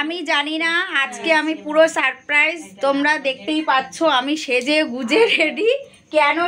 আমি জানি না, আজকে আমি পুরো সারপ্রাইজ, তোমরা দেখতেই পাচ্ছ। আমি সেজে গুজে রেডি। কেন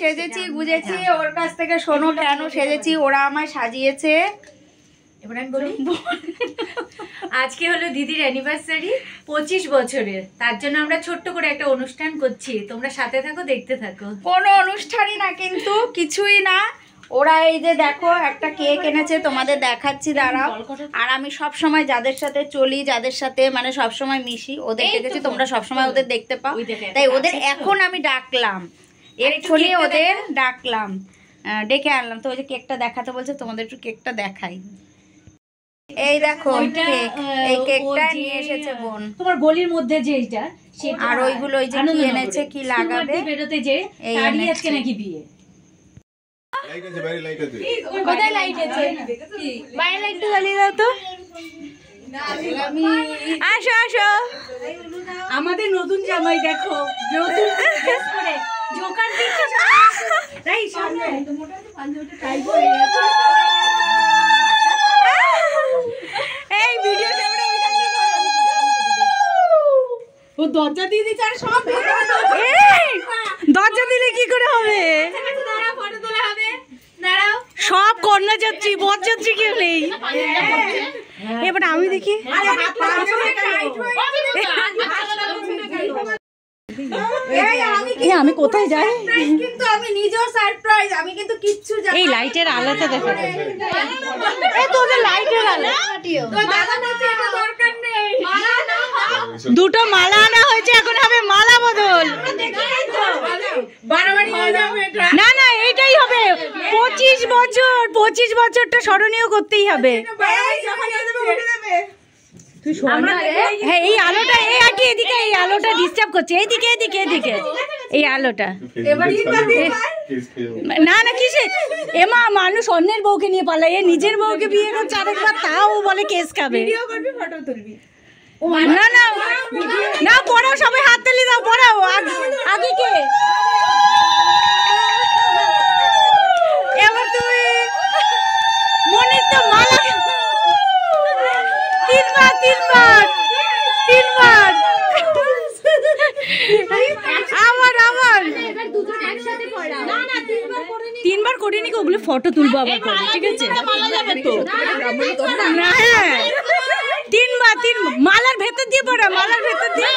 সেজেছি গুজেছি ওর কাছ থেকে শোনো, কেন সেজেছি। ওরা আমায় সাজিয়েছে। এবার আমি বলি, আজকে হলো দিদির অ্যানিভার্সারি 25 বছরের। তার জন্য আমরা ছোট্ট করে একটা অনুষ্ঠান করছি, তোমরা সাথে থাকো, দেখতে থাকো। কোনো অনুষ্ঠানই না, কিন্তু কিছুই না। ওরা এই যে দেখো একটা কেক এনেছে, তোমাদের দেখাচ্ছি, দাঁড়াও। আর আমি সব সময় যাদের সাথে চলি, যাদের সাথে মানে সব সময় মিশি, ওদের দেখেছি, তোমরা সব সময় ওদের দেখতে পাও, তাই ওদের এখন আমি ডাকলাম, এক্ষুনি ওদের ডাকলাম, ডেকে আনলাম। তো ওই যে কেকটা দেখাতে বলছে, তোমাদের একটু কেকটা দেখাই। এই দেখো কেক, এই কেকটা নিয়ে এসেছে বোন তোমার গলির মধ্যে যে এইটা, আর ওইগুলো ওই যে কি এনেছে, কি লাগাবে বেরোতে যে তারই আজকে নাকি বিয়ে। লাইট আছে, বাইরে লাইট আছে। কোথায় লাইট আছে? বাইরে লাইটটা জ্বালিয়ে দাও তো। আসো আসো, আমাদের নতুন জামাই দেখো, নতুন ড্রেস পরে জোকার দিচ্ছে। তাই সামনে এই ভিডিও ক্যামেরা ওইখান থেকে ও দরজা দিয়ে দিচ্ছে। আর সব দরজা দিলে কি করে হবে? দাঁড়াও, ফটো তোলা হবে, দাঁড়াও। সব কন্যাযাত্রী, বরযাত্রী কেউ নেই। এবার আমি দেখি, আমি কোথায় যাই, কিন্তু আমি নিজেও সারপ্রাইজ, আমি কিন্তু কিচ্ছু জানি। এই লাইটের আলোতে দেখো, এই তোদের লাইটের আলো। দাদা বলছে এটা দরকার নেই, দুটো মালা আনা হয়েছে, এখন হবে মালা বদল। না না, এইটাই হবে। 25 বছরটা স্মরণীয় করতেই হবে। হ্যাঁ, এই আলোটা, এদিকে এই আলোটা ডিস্টার্ব করছে। এইদিকে এদিকে এদিকে এই আলোটা। না না, কিসে এমা, মানুষ অন্যের বউকে নিয়ে পালায়, নিজের বউকে বিয়ে করছে আরেকবার, তাও বলে কেস খাবে। না না না, পড়াও, সবাই হাত তালি দাও, পড়াও। আগে কে? এবার তুমি মনির তো মালা তিনবার তিনবার করিনি, ওগুলো ফটো তুলবো আবার, ঠিক আছে? না, হ্যাঁ, তিনবার মালার ভেতর দিয়ে পড়া, মালার ভেতর দিয়ে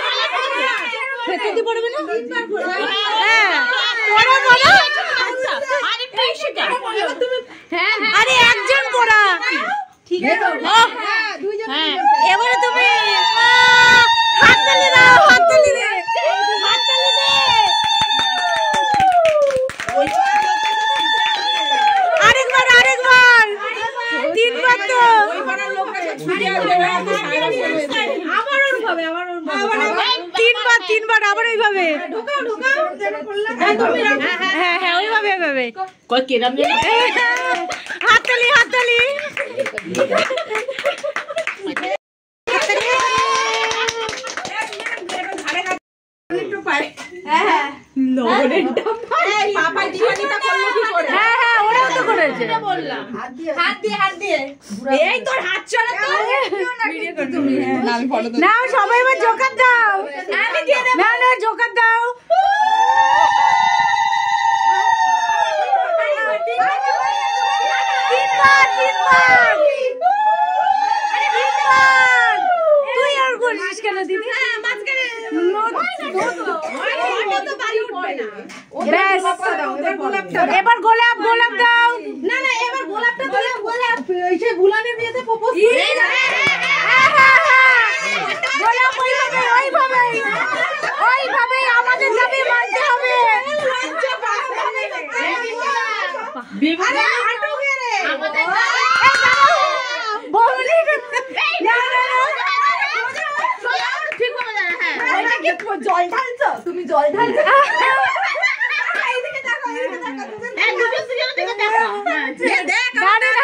পড়বে না? হ্যাঁ, আরে একজন পড়া, ঠিক আছে? এবারে তুমি হাততালি দাও, হাততালি দে, হাততালি দে। আরেকবার তিনবার তো। তিনবার আবার ওইভাবে। হ্যাঁ হ্যাঁ, ওইভাবে হাততালি হাততালি। না, সবাই এবার জোকার দাও, না না জোকার দাও। তুই আর বলিস কেন দিদি? এবার গোলাপ দাও। না না, এবার গোলাপটা দিলে গোলাপ গুলানের বিয়েতে প্রপোজ। গোলাপ ওইভাবে আমাদের দাবি মানতে হবে। জল ঢালছো তুমি, জল ঢালছো।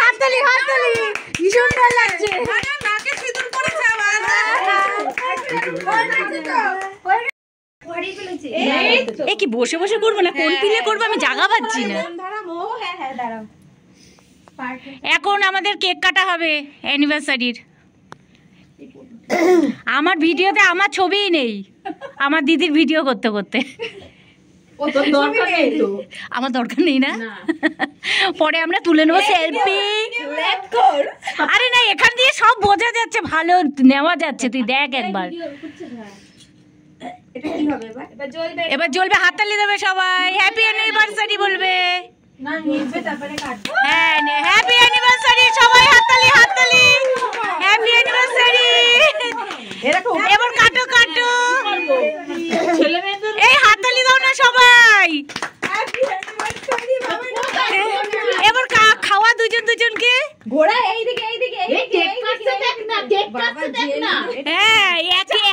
হাততালি হাততালি, কি সুন্দর লাগছে। এ কি বসে বসে করবো না, কোন পিলে করবো, আমি জায়গা পাচ্ছি না। এখন আমাদের কেক কাটা হবে অ্যানিভার্সারির। আমার ভিডিওতে আমার ছবিই নেই, আমার দিদির ভিডিও করতে করতে। আমার দরকার নেই না, পরে আমরা তুলে নেবো সেলফি। আরে না, এখান দিয়ে সব বোঝা যাচ্ছে, ভালো নেওয়া যাচ্ছে, তুই দেখ একবার। এবার জ্বলবে, হাততালি দেবে সবাই, হ্যাপি অ্যানিভার্সারি বলবে। হ্যাঁ, হ্যাপি অ্যানিভার্সারি, সবাই হাততালি হাততালি, হ্যাপি অ্যানিভার্সারি। এবার কাটো কাটো, এই হাততালি দাও না সবাই। এবার খাওয়া দুজন দুজনকে। ঘোড়া এইদিকে এইদিকে এইদিকে দেখ না, কেক কাটতে দেখ না। হ্যাঁ, একে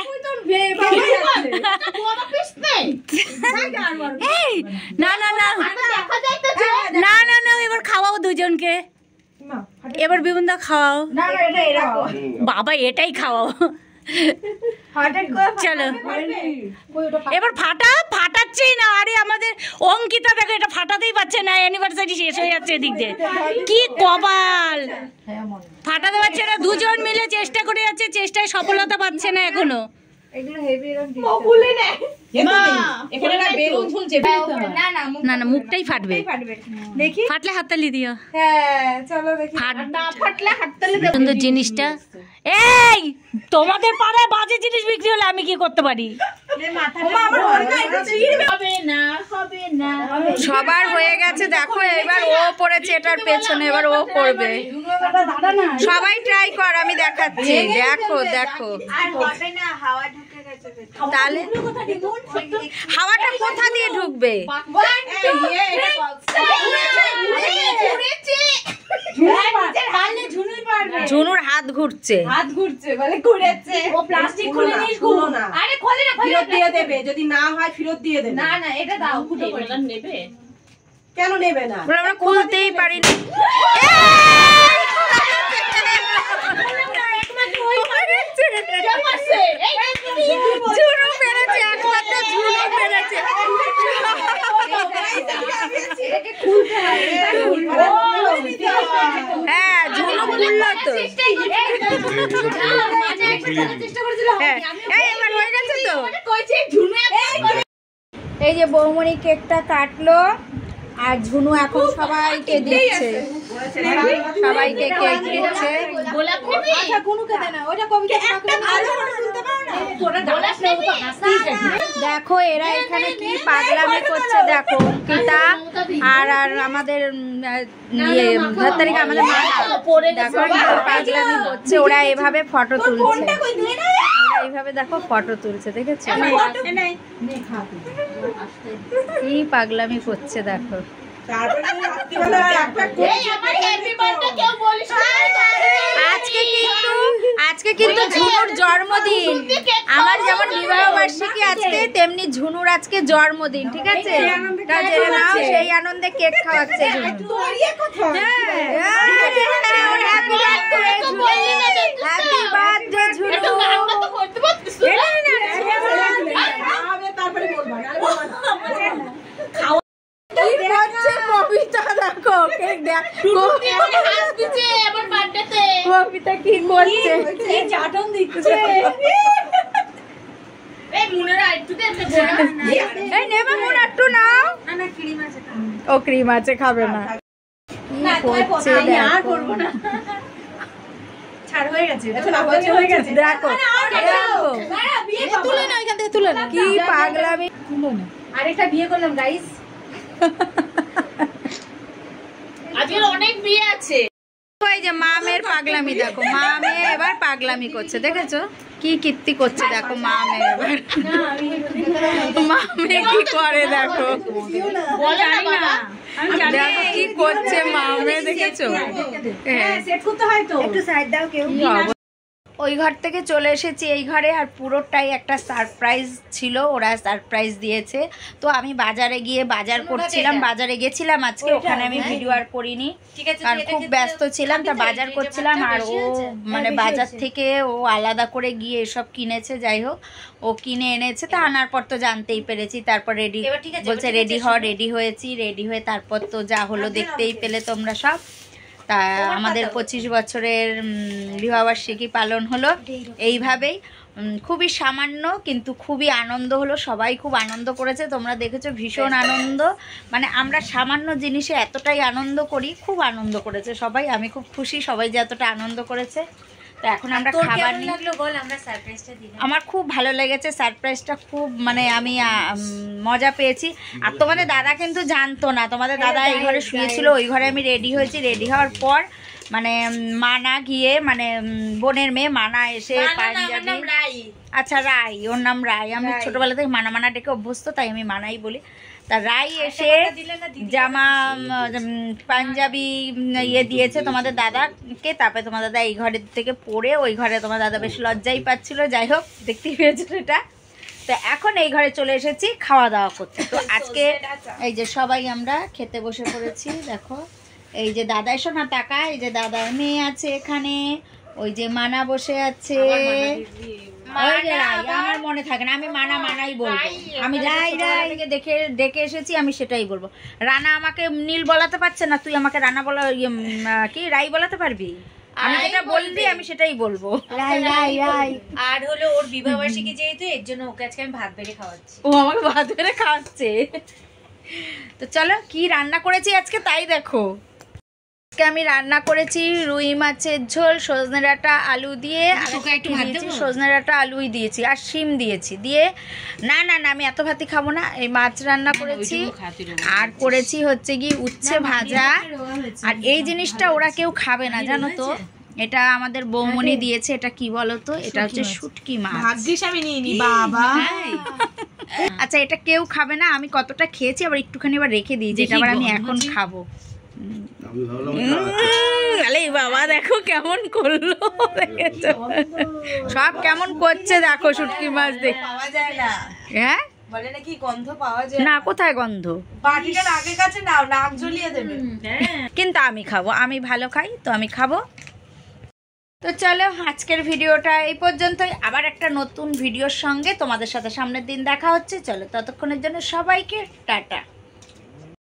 না না না না না না, এবার খাওয়াও দুজনকে। এবার বিবুন্দা খাওয়াও। বাবা এটাই খাওয়াও। চলো এবার ফাটাচ্ছেই না। আরে আমাদের অঙ্কিতা দেখো, এটা ফাটাতেই পারছে না, অ্যানিভার্সারি শেষ হয়ে যাচ্ছে এদিক দিয়ে। কি কপাল, ফাটাতে পারছে না। দুজন মিলে চেষ্টা করে যাচ্ছে, চেষ্টায় সফলতা পাচ্ছে না এখনো। না না, মুখটাই ফাটবে, ফাটলে হাততালি দিও। সুন্দর জিনিসটা। এই তোমাদের পাড়ায় বাজে জিনিস বিক্রি হলে আমি কি করতে পারি? সবার হয়ে গেছে দেখো, এবার ও পড়েছে এটার পেছনে, এবার ও করবে। সবাই ট্রাই কর, আমি দেখাচ্ছি। দেখো দেখো, তাহলে হাওয়াটা কোথা দিয়ে ঢুকবে? ঝুনুর হাত ঘুরছে, বলে ঘুরেছে। ও প্লাস্টিক খুলে নিস, গুলো না। আরে খোলে না, ফেরত দিয়ে দেবে, যদি না হয় ফেরত দিয়ে দেবে। না না, এটা দাও, ফুটো করে নেবে। কেন নেবে না? আমরা খুলতেই পারি না। ঝুনু পেরেছে, একমাত্র ঝুনু পেরেছে। হ্যাঁ, ঝুনু খুললো তো। এবার হয়ে গেছে তো। এই যে বৌমনি কেকটা কাটলো, আর ঝুনু এখন সবাইকে দিচ্ছে, সবাইকে কেক দিচ্ছে। দেখো এরা এখানে কি পাগলামি করছে, দেখো অঙ্কিতা আর আর আমাদের আমাদের মা, দেখো পাগলামি করছে। ওরা এভাবে ফটো তুলছে, এইভাবে দেখো ফটো তুলছে, দেখেছো কি পাগলামি করছে দেখো। আজকে কিন্তু ঝুনুর জন্মদিন। আমার যেমন বিবাহ বার্ষিকী আজকে, তেমনি ঝুনুর আজকে জন্মদিন, ঠিক আছে? সেই আনন্দে কেক খাওয়াচ্ছে ঝুনু। Happy birthday Jhunu. কবিতা দেখো, কবিতা কি করছে, চাটন দিচ্ছে। ও ক্রিম আছে, খাবে না। কি পাগলামি। আরেকটা বিয়ে করলাম গাইস, আজকে অনেক বিয়ে আছে। এই যে মামের পাগলামি দেখো, মামে এবার পাগলামি করছে, দেখেছো কি কীর্তি করছে দেখো মামে। এবার মামে কি করে দেখো, দেখো কি করছে মামে, দেখেছো? ওই ঘর থেকে চলে এসেছি এই ঘরে, আর পুরোটাই একটা সারপ্রাইজ ছিল, ওরা সারপ্রাইজ দিয়েছে। তো আমি বাজারে গিয়ে বাজার করছিলাম, বাজারে গেছিলাম আজকে, ওখানে আমি ভিডিও আর করিনি কারণ খুব ব্যস্ত ছিলাম। তা বাজার করছিলাম, আর ও মানে বাজার থেকে ও আলাদা করে গিয়ে এসব কিনেছে। যাই হোক, ও কিনে এনেছে, তা আনার পর তো জানতেই পেরেছি। তারপর রেডি বলছে রেডি হয়েছি, রেডি হয়ে তারপর তো যা হলো দেখতেই পেলে তোমরা সব। তা আমাদের 25 বছরের বিবাহবার্ষিকী পালন হলো এইভাবেই। খুবই সামান্য কিন্তু খুবই আনন্দ হলো, সবাই খুব আনন্দ করেছে, তোমরা দেখেছো ভীষণ আনন্দ। মানে আমরা সামান্য জিনিসে এতটাই আনন্দ করি, খুব আনন্দ করেছে সবাই। আমি খুব খুশি সবাই যে এতটা আনন্দ করেছে। তো এখন আমরা খাবার নিয়ে আমার খুব ভালো লেগেছে, সারপ্রাইজটা খুব মানে আমি মজা পেয়েছি। আর তোমাদের দাদা কিন্তু জানতো না, তোমাদের দাদা এই ঘরে শুয়েছিল, ওই ঘরে আমি রেডি হয়েছি। রেডি হওয়ার পর মানে মানা গিয়ে মানে বোনের মেয়ে মানা এসে পাঞ্জাবি, আচ্ছা রাই, ওর নাম রাই, আমি ছোটবেলা থেকে মানা মানা ডেকে অভ্যস্ত, তাই আমি মানাই বলি। তা রাই এসে জামা পাঞ্জাবি ইয়ে দিয়েছে তোমাদের দাদাকে। তারপরে তোমার দাদা এই ঘরের থেকে পরে ওই ঘরে তোমার দাদা বেশ লজ্জাই পাচ্ছিল। যাই হোক, দেখতেই পেয়েছো সেটা। তো এখন এই ঘরে চলে এসেছি খাওয়া দাওয়া করতে। তো আজকে এই যে সবাই আমরা খেতে বসে পড়েছি। দেখো এই যে দাদা, এসো না টাকা, এই যে দাদার মেয়ে আছে এখানে, ওই যে মানা বসে আছে, আমার মনে থাকে না, আমি মানাই বলবো, আমি রাই দেখে ডেকে এসেছি, আমি সেটাই বলবো। রানা আমাকে নীল বলাতে পারছে না, তুই আমাকে রানা বলা কি রাই বলাতে পারবি? আমি যেটা বলবি আমি সেটাই বলবো। আর হলো ওর বিবাহবার্ষিকী যেহেতু, এর জন্য ওকে আজকে আমি ভাত বেড়ে খাওয়াচ্ছি। ও আমাকে ভাত বেড়ে খাওয়াচ্ছে। তো চলো কি রান্না করেছি আজকে তাই দেখো। আজকে আমি রান্না করেছি রুই মাছের ঝোল, সজনে ডাঁটা আলু দিয়ে, সজনে ডাঁটা আলুই দিয়েছি আর শিম দিয়েছি দিয়ে। না না না, আমি এত ভাতই খাবো না। এই মাছ রান্না করেছি আর করেছি হচ্ছে কি উচ্ছে ভাজা। আর এই জিনিসটা ওরা কেউ খাবে না জানো তো, এটা আমাদের বৌমনি দিয়েছে। এটা কি বলতো, এটা হচ্ছে শুটকি মাছ। ভাগ্যিস আমি নিইনি বাবা। আচ্ছা এটা কেউ খাবে না, আমি কতটা খেয়েছি আবার একটুখানি আবার রেখে দিয়েছি, এটা আবার আমি এখন খাবো। আরে বাবা দেখো কেমন করলো, সব কেমন করছে দেখো শুটকি মাছ দেখে। পাওয়া যায় না, হ্যাঁ বলে নাকি গন্ধ পাওয়া যায় না, কোথায় গন্ধ? বাটিটা নাকের কাছে নাও, নাক জ্বলিয়ে দেবে। কিন্তু আমি খাবো, আমি ভালো খাই তো আমি খাবো। তো চলো আজকের ভিডিওটা এই পর্যন্তই। আবার একটা নতুন ভিডিওর সঙ্গে তোমাদের সাথে সামনের দিন দেখা হচ্ছে। চলো ততক্ষণের জন্য সবাইকে টাটা।